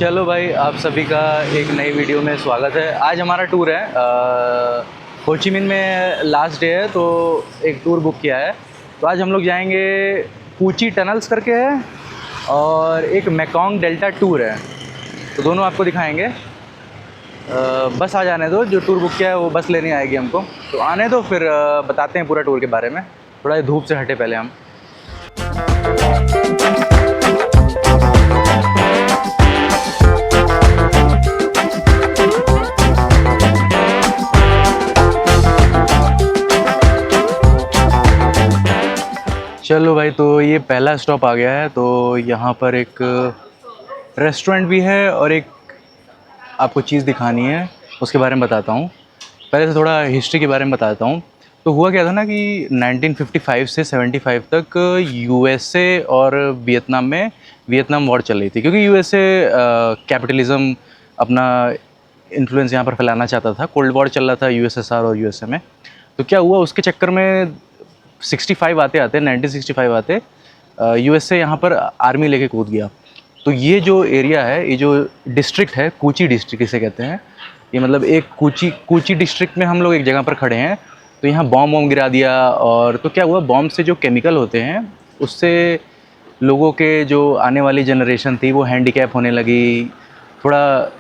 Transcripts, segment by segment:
चलो भाई, आप सभी का एक नई वीडियो में स्वागत है। आज हमारा टूर है होचिमिन में लास्ट डे है, तो एक टूर बुक किया है। तो आज हम लोग जाएंगे कूची टनल्स करके है और एक मेकोंग डेल्टा टूर है, तो दोनों आपको दिखाएंगे। बस आ जाने दो, जो टूर बुक किया है वो बस लेने आएगी हमको, तो आने दो फिर बताते हैं पूरा टूर के बारे में। थोड़ा धूप से हटे पहले हम। चलो भाई, तो ये पहला स्टॉप आ गया है। तो यहाँ पर एक रेस्टोरेंट भी है और एक आपको चीज़ दिखानी है, उसके बारे में बताता हूँ। पहले से थोड़ा हिस्ट्री के बारे में बताता हूँ। तो हुआ क्या था ना कि 1955 से 75 तक यूएसए और वियतनाम वॉर चल रही थी, क्योंकि यूएसए कैपिटलिज्म अपना इन्फ्लुएंस यहाँ पर फैलाना चाहता था। कोल्ड वॉर चल रहा था यूएसएसआर और यूएसए में। तो क्या हुआ, उसके चक्कर में 1965 आते यूएसए यहाँ पर आर्मी लेके कूद गया। तो ये जो एरिया है, ये जो डिस्ट्रिक्ट है, कूची डिस्ट्रिक्ट इसे कहते हैं। ये मतलब एक कूची डिस्ट्रिक्ट में हम लोग एक जगह पर खड़े हैं। तो यहाँ बॉम्ब गिरा दिया, और तो क्या हुआ, बॉम्ब से जो केमिकल होते हैं उससे लोगों के जो आने वाली जनरेशन थी वो हैंडीकैप होने लगी, थोड़ा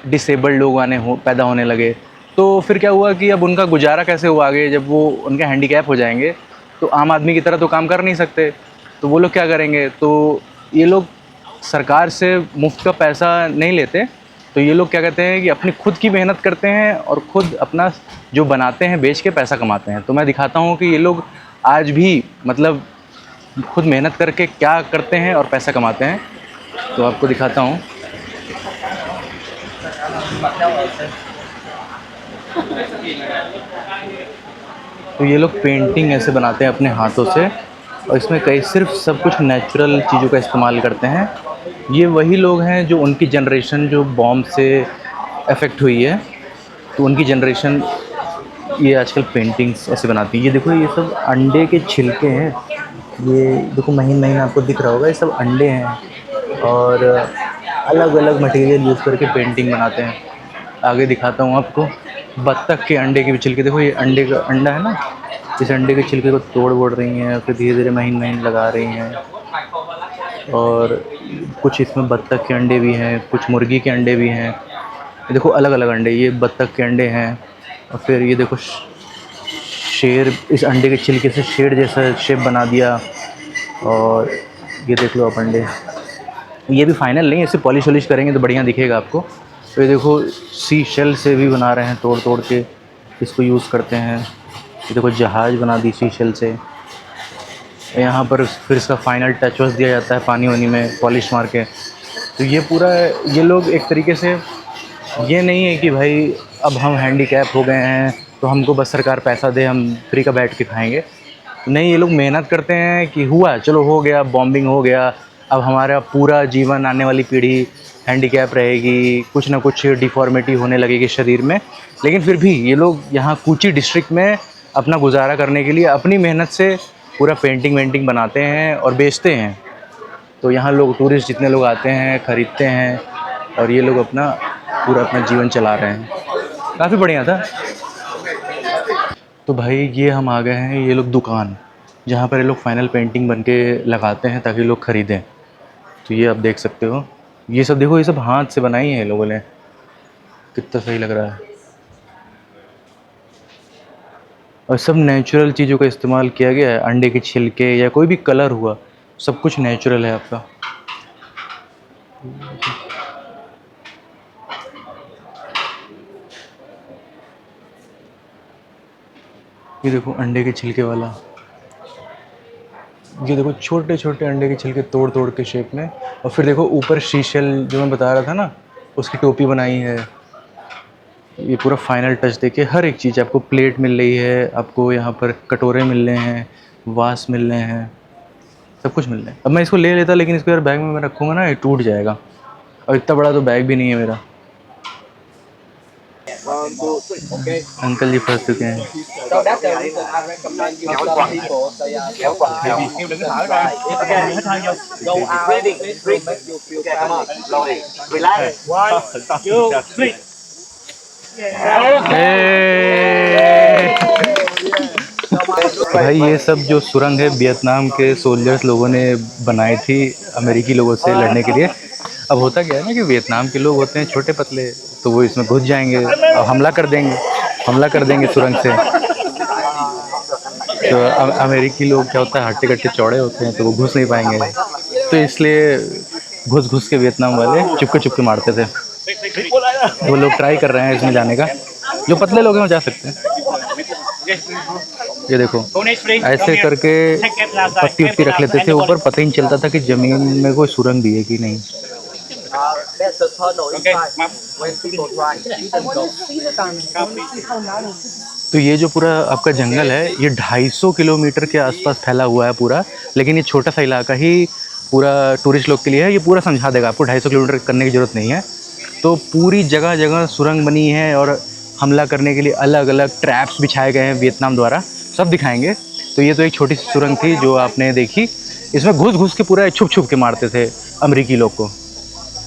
डिसेबल्ड लोग पैदा होने लगे। तो फिर क्या हुआ कि अब उनका गुजारा कैसे हुआ आगे, जब वो उनके हैंडीकैप हो जाएंगे तो आम आदमी की तरह तो काम कर नहीं सकते। तो वो लोग क्या करेंगे, तो ये लोग सरकार से मुफ्त का पैसा नहीं लेते। तो ये लोग क्या कहते हैं कि अपनी खुद की मेहनत करते हैं और खुद अपना जो बनाते हैं बेच के पैसा कमाते हैं। तो मैं दिखाता हूँ कि ये लोग आज भी मतलब खुद मेहनत करके क्या करते हैं और पैसा कमाते हैं। तो आपको दिखाता हूँ। तो ये लोग पेंटिंग ऐसे बनाते हैं अपने हाथों से, और इसमें सिर्फ सब कुछ नेचुरल चीज़ों का इस्तेमाल करते हैं। ये वही लोग हैं जो उनकी जनरेशन जो बॉम्ब से अफेक्ट हुई है, तो उनकी जनरेशन ये आजकल पेंटिंग्स ऐसे बनाती है। ये देखो, ये सब अंडे के छिलके हैं। ये देखो महीन महीन आपको दिख रहा होगा, ये सब अंडे हैं और अलग अलग मटेरियल यूज़ करके पेंटिंग बनाते हैं। आगे दिखाता हूँ आपको। बत्तख के अंडे के भी छिलके, देखो ये अंडे का अंडा है ना, इस अंडे के छिलके को तोड़ रही हैं, फिर धीरे धीरे महीन महीन लगा रही हैं। और कुछ इसमें बत्तख के अंडे भी हैं, कुछ मुर्गी के अंडे भी हैं। ये देखो अलग अलग अंडे, ये बत्तख के अंडे हैं। और फिर ये देखो शेर, इस अंडे के छिलके से शेर जैसा शेप बना दिया। और ये देख लो आप अंडे, ये भी फाइनल नहीं है, इसे पॉलिश वॉलिश करेंगे तो बढ़िया दिखेगा आपको। तो ये देखो सी शेल से भी बना रहे हैं, तोड़ तोड़ के इसको यूज़ करते हैं। ये देखो जहाज़ बना दी सी शेल से। यहाँ पर फिर इसका फाइनल टच वच दिया जाता है पानी वानी में पॉलिश मार के। तो ये पूरा, ये लोग एक तरीके से, ये नहीं है कि भाई अब हम हैंडीकैप हो गए हैं तो हमको बस सरकार पैसा दे, हम फ्री का बैठ के खाएंगे। नहीं, ये लोग मेहनत करते हैं कि हुआ चलो हो गया, बॉम्बिंग हो गया, अब हमारा पूरा जीवन, आने वाली पीढ़ी हैंडीकैप रहेगी, कुछ ना कुछ डिफ़ॉर्मिटी होने लगेगी शरीर में। लेकिन फिर भी ये लोग यहाँ कूची डिस्ट्रिक्ट में अपना गुजारा करने के लिए अपनी मेहनत से पूरा पेंटिंग वेंटिंग बनाते हैं और बेचते हैं। तो यहाँ लोग, टूरिस्ट जितने लोग आते हैं, ख़रीदते हैं, और ये लोग अपना जीवन चला रहे हैं। काफ़ी बढ़िया था। तो भाई ये हम आ गए हैं, ये लोग दुकान जहाँ पर ये लोग फाइनल पेंटिंग बन के लगाते हैं ताकि लोग ख़रीदें। तो ये आप देख सकते हो, ये सब देखो, ये सब हाथ से बनाई है लोगों ने, कितना सही लग रहा है। और सब नेचुरल चीज़ों का इस्तेमाल किया गया है, अंडे के छिलके या कोई भी कलर हुआ, सब कुछ नेचुरल है आपका। ये देखो अंडे के छिलके वाला, ये देखो छोटे छोटे अंडे के छिलके तोड़ तोड़ के शेप में। और फिर देखो ऊपर शीशल जो मैं बता रहा था ना, उसकी टोपी बनाई है। ये पूरा फाइनल टच देके हर एक चीज़ आपको, प्लेट मिल रही है आपको, यहाँ पर कटोरे मिल रहे हैं, वास मिल रहे हैं, सब कुछ मिल रहा है। अब मैं इसको ले लेता, लेकिन इसको यार बैग में मैं रखूँगा ना, ये टूट जाएगा, और इतना बड़ा तो बैग भी नहीं है मेरा। अंकल जी फंस चुके हैं। So that's the reason I recommend you some people they are so right. Go out, this will make you feel family. Relax. 1, 2, 3. भाई ये सब जो सुरंग है वियतनाम के सोल्जर्स लोगों ने बनाई थी अमेरिकी लोगों से लड़ने के लिए। अब होता क्या है ना कि वियतनाम के लोग होते हैं छोटे पतले, तो वो इसमें घुस जाएंगे और हमला कर देंगे सुरंग से। तो अमेरिकी लोग क्या होता है हट्टे कट्टे चौड़े होते हैं, तो वो घुस नहीं पाएंगे, तो इसलिए घुस घुस के वियतनाम वाले चुपके मारते थे। वो लोग ट्राई कर रहे हैं इसमें जाने का, जो पतले लोग हैं वो जा सकते हैं। ये देखो ऐसे करके पत्ती उत्ती रख लेते थे ऊपर, पता ही नहीं चलता था कि ज़मीन में कोई सुरंग भी है कि नहीं। There's a tunnel inside. When people try, you can go. तो ये जो पूरा आपका जंगल है ये 250 किलोमीटर के आसपास फैला हुआ है पूरा, लेकिन ये छोटा सा इलाका ही पूरा टूरिस्ट लोग के लिए है। ये पूरा समझा देगा आपको, 250 किलोमीटर करने की ज़रूरत नहीं है। तो पूरी जगह जगह सुरंग बनी है और हमला करने के लिए अलग अलग ट्रैप्स बिछाए गए हैं वियतनाम द्वारा, सब दिखाएंगे। तो ये तो एक छोटी सी सुरंग थी जो आपने देखी, इसमें घुस घुस के पूरा छुप के मारते थे अमेरिकी लोग को।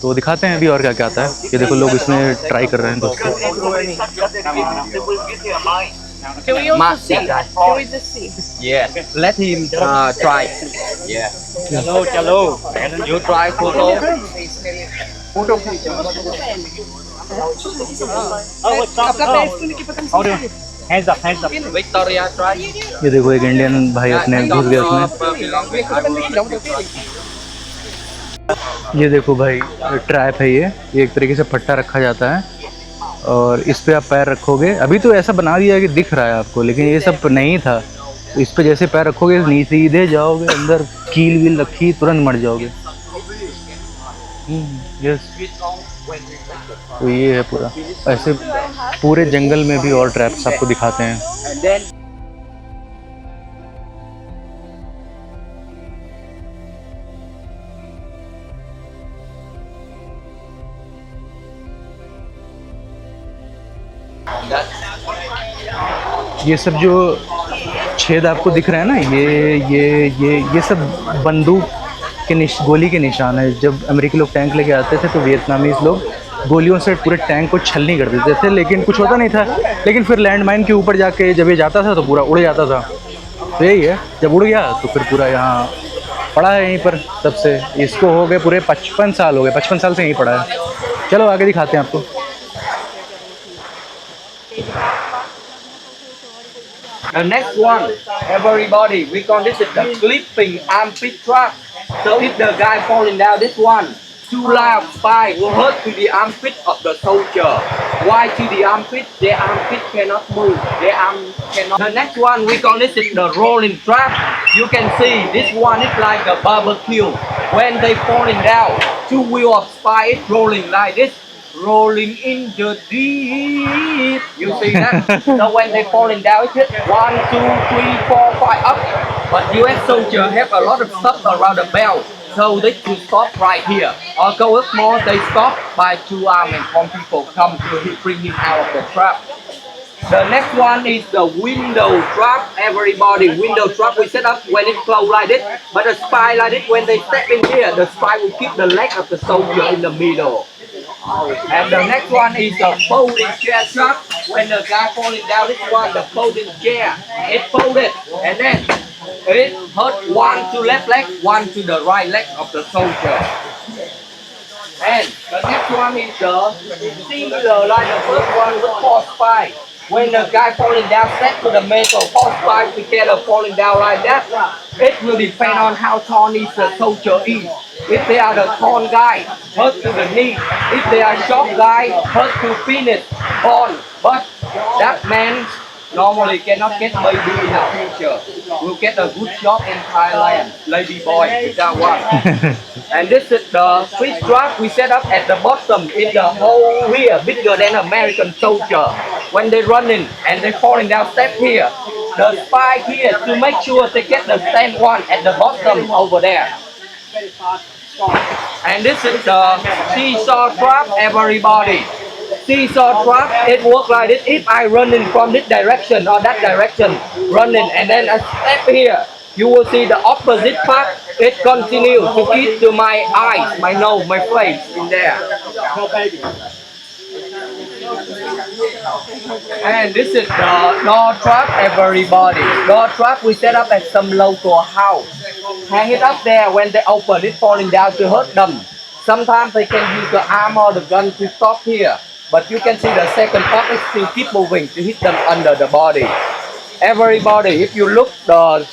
तो दिखाते हैं अभी और क्या क्या आता है। ये देखो लोग इसमें ट्राई कर रहे हैं दोस्तों। Can we also see? Can we just see? Yes. Let him try. Yeah. Chalo. You try photo. Hands up, hands up. Victoria, try. ये देखो एक इंडियन भाई अपने घुस गया उसमें। ये देखो भाई ट्रैप है ये एक तरीके से पट्टा रखा जाता है और इस पे आप पैर रखोगे। अभी तो ऐसा बना दिया है कि दिख रहा है आपको, लेकिन ये सब नहीं था। तो इस पे जैसे पैर रखोगे नीचे सीधे जाओगे, अंदर कील वील रखी तुरंत मर जाओगे। यस, तो ये है पूरा। ऐसे पूरे जंगल में भी और ट्रैप्स आपको दिखाते हैं। ये सब जो छेद आपको दिख रहा है ना, ये सब बंदूक के गोली के निशान है। जब अमेरिकी लोग टैंक लेके आते थे तो वियतनामीज लोग गोलियों से पूरे टैंक को छलनी कर देते थे, लेकिन कुछ होता नहीं था। लेकिन फिर लैंडमाइन के ऊपर जाके जब ये जाता था तो पूरा उड़ जाता था। तो यही है, जब उड़ गया तो फिर पूरा यहाँ पड़ा है यहीं पर तब से। इसको हो गए पूरे 55 साल हो गए, 55 साल से यहीं पड़ा है। चलो आगे दिखाते हैं आपको। The next one, everybody, we call this is the clipping armpit trap. So if the guy falling down, this one, too loud spike will hurt to the armpit of the soldier. Why to the armpit? Their armpit cannot move. Their arm cannot. The next one, we call this is the rolling trap. You can see this one is like a barbecue. When they falling down, two wheel of spike is rolling like this. Rolling in the deep. You see that? So when they falling down, it hit 1, 2, 3, 4, 5 up. But US soldiers have a lot of stuff around the belt, so they should stop right here. Or go up more, they stop by 2 arms and 4 people come to bring him out of the trap. The next one is the window trap. Everybody, window trap we set up when it's closed like this. But the spy like this, when they step in here, the spy will keep the leg of the soldier in the middle. And the next one is the folding chair trap. When the guy falling down, this one, the folding chair, it's folded, and then it hurt one to left leg, one to the right leg of the soldier. And the next one is the singular, like the first one with four spikes. When the guy falling down, step to the middle, four spikes together falling down like that. It will depend on how tall is the soldier is. If they are the tall guy, hurt to the knee. If they are short guy, hurt to finish on. But that man normally cannot get baby in the future. Will get a good job in Thailand. Lady boy is that one. And this is the fish trap we set up at the bottom in the hole here, bigger than American soldier. When they running and they falling down, step here. The spike here to make sure they get the same one at the bottom over there. And this is the seesaw trap, everybody. seesaw track, it works like this. If I running from this direction or that direction, running and then I step here, you will see the opposite part. It continues to keep to my eyes, my nose, my face in there. And this is the door trap, everybody. Door trap we set up at some local house. Hang it up there when they open it, falling down to hurt them. Sometimes they can use the arm or the gun to stop here. But you can see the second part is still keep moving to hit them under the body. Everybody, if you look the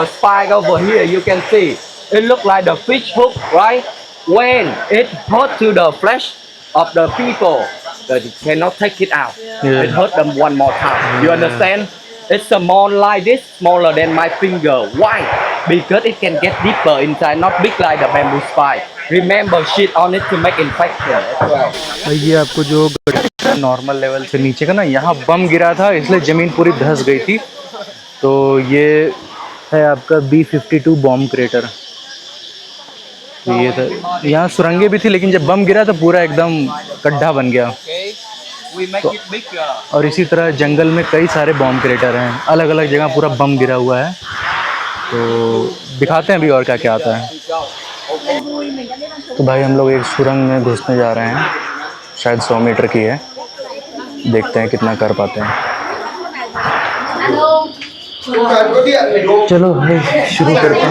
spike over here, you can see it look like the fish hook, right? When it hurt to the flesh of the people, they cannot take it out. Yeah. It hurt them one more time. You understand? It's small like this, smaller than my finger. Why? Because it can get deeper inside, not big like the bamboo spike. Remember, shit on it to make infection as well. ये आपको जो normal level से नीचे का ना, यहाँ बम गिरा था इसलिए ज़मीन पूरी धंस गई थी। तो ये है आपका B-52 बॉम्ब क्रेटर। तो ये था, यहाँ सुरंगें भी थी लेकिन जब बम गिरा तो पूरा एकदम गड्ढा बन गया। We make it bigger. और इसी तरह जंगल में कई सारे बॉम्ब क्रेटर हैं, अलग अलग जगह पूरा बम गिरा हुआ है। तो दिखाते हैं अभी और क्या क्या आता है। तो भाई हम लोग एक सुरंग में घुसने जा रहे हैं, शायद 100 मीटर की है, देखते हैं कितना कर पाते हैं। चलो भाई शुरू करते हैं।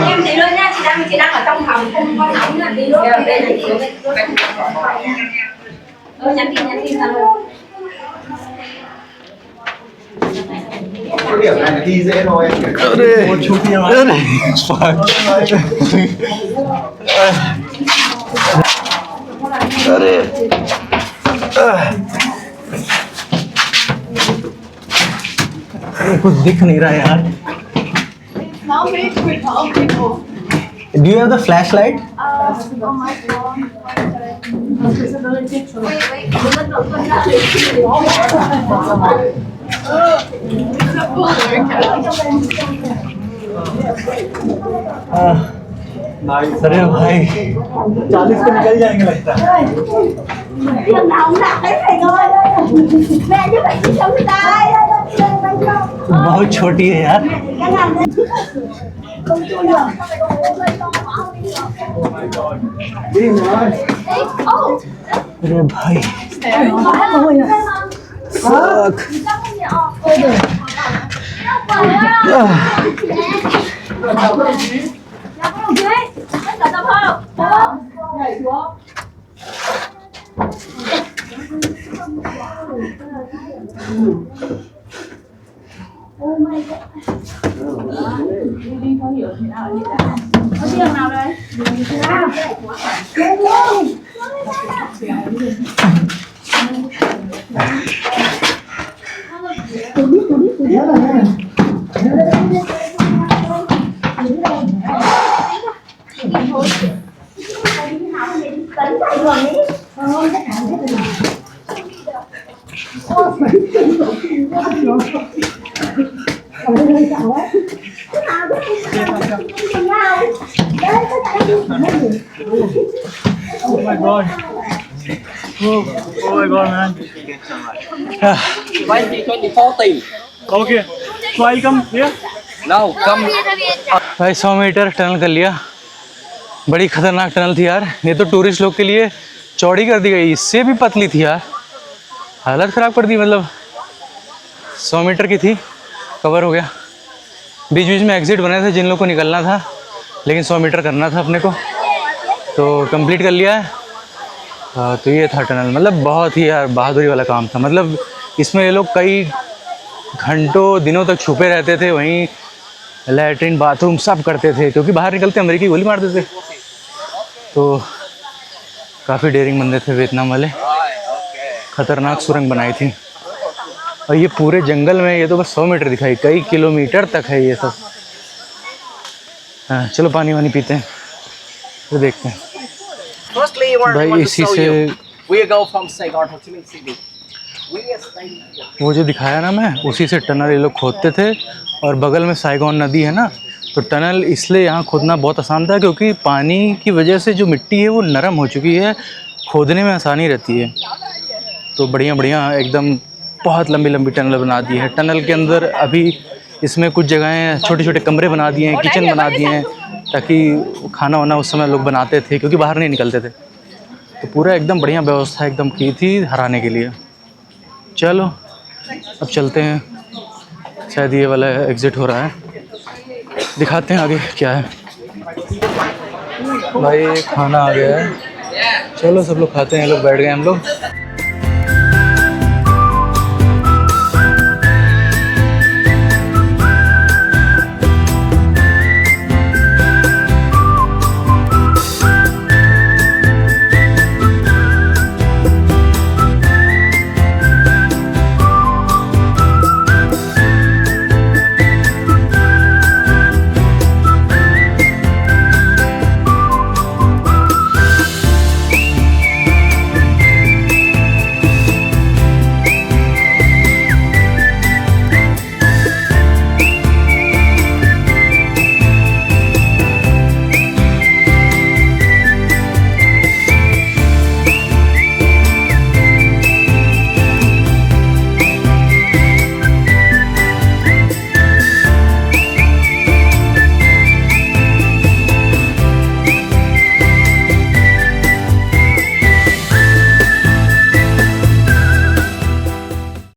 điểm này là thi dễ thôi. कुछ दिख नहीं रहा यार। Do you have the flashlight? अरे भाई 40 पे निकल जाएंगे लगता है। बहुत छोटी है यार। अरे भाई Oh my god. Oh my god, man. 2040. Okay. So I come here. Now come. भाई 100 मीटर टनल कर लिया। बड़ी खतरनाक टनल थी यार। ये तो टूरिस्ट लोग के लिए चौड़ी कर दी गई, इससे भी पतली थी यार। हालत ख़राब कर दी, मतलब 100 मीटर की थी, कवर हो गया। बीच बीच में एग्ज़िट बने थे जिन लोग को निकलना था, लेकिन 100 मीटर करना था अपने को, तो कंप्लीट कर लिया है। तो ये था टनल, मतलब बहुत ही यार बहादुरी वाला काम था। मतलब इसमें ये लोग कई घंटों दिनों तक छुपे रहते थे, वहीं लैट्रिन बाथरूम सब करते थे, क्योंकि बाहर निकलते अमेरिकी गोली मार देते। तो काफ़ी डेयरिंग बंदे थे वियतनाम वाले, ख़तरनाक सुरंग बनाई थी। और ये पूरे जंगल में, ये तो बस 100 मीटर दिखाई, कई किलोमीटर तक है ये सब। हाँ चलो पानी वानी पीते हैं, तो देखते हैं। Firstly, I भाई want to इसी show से you. We go from Saigon, Ho Chi Minh City. We are staying here. वो जो दिखाया ना मैं, उसी से टनल ये लोग खोदते थे। और बगल में साइगोन नदी है ना, तो टनल इसलिए यहाँ खोदना बहुत आसान था, क्योंकि पानी की वजह से जो मिट्टी है वो नरम हो चुकी है, खोदने में आसानी रहती है। तो बढ़िया बढ़िया एकदम बहुत लंबी लंबी टनल बना दी है। टनल के अंदर अभी इसमें कुछ जगहें छोटे छोटे कमरे बना दिए हैं, किचन बना दिए हैं, ताकि खाना वाना उस समय लोग बनाते थे क्योंकि बाहर नहीं निकलते थे। तो पूरा एकदम बढ़िया व्यवस्था एकदम की थी हराने के लिए। चलो अब चलते हैं, शायद ये वाला एग्ज़िट हो रहा है, दिखाते हैं आगे क्या है। भाई खाना आ गया है, चलो सब लोग खाते हैं। लोग बैठ गए हम लोग।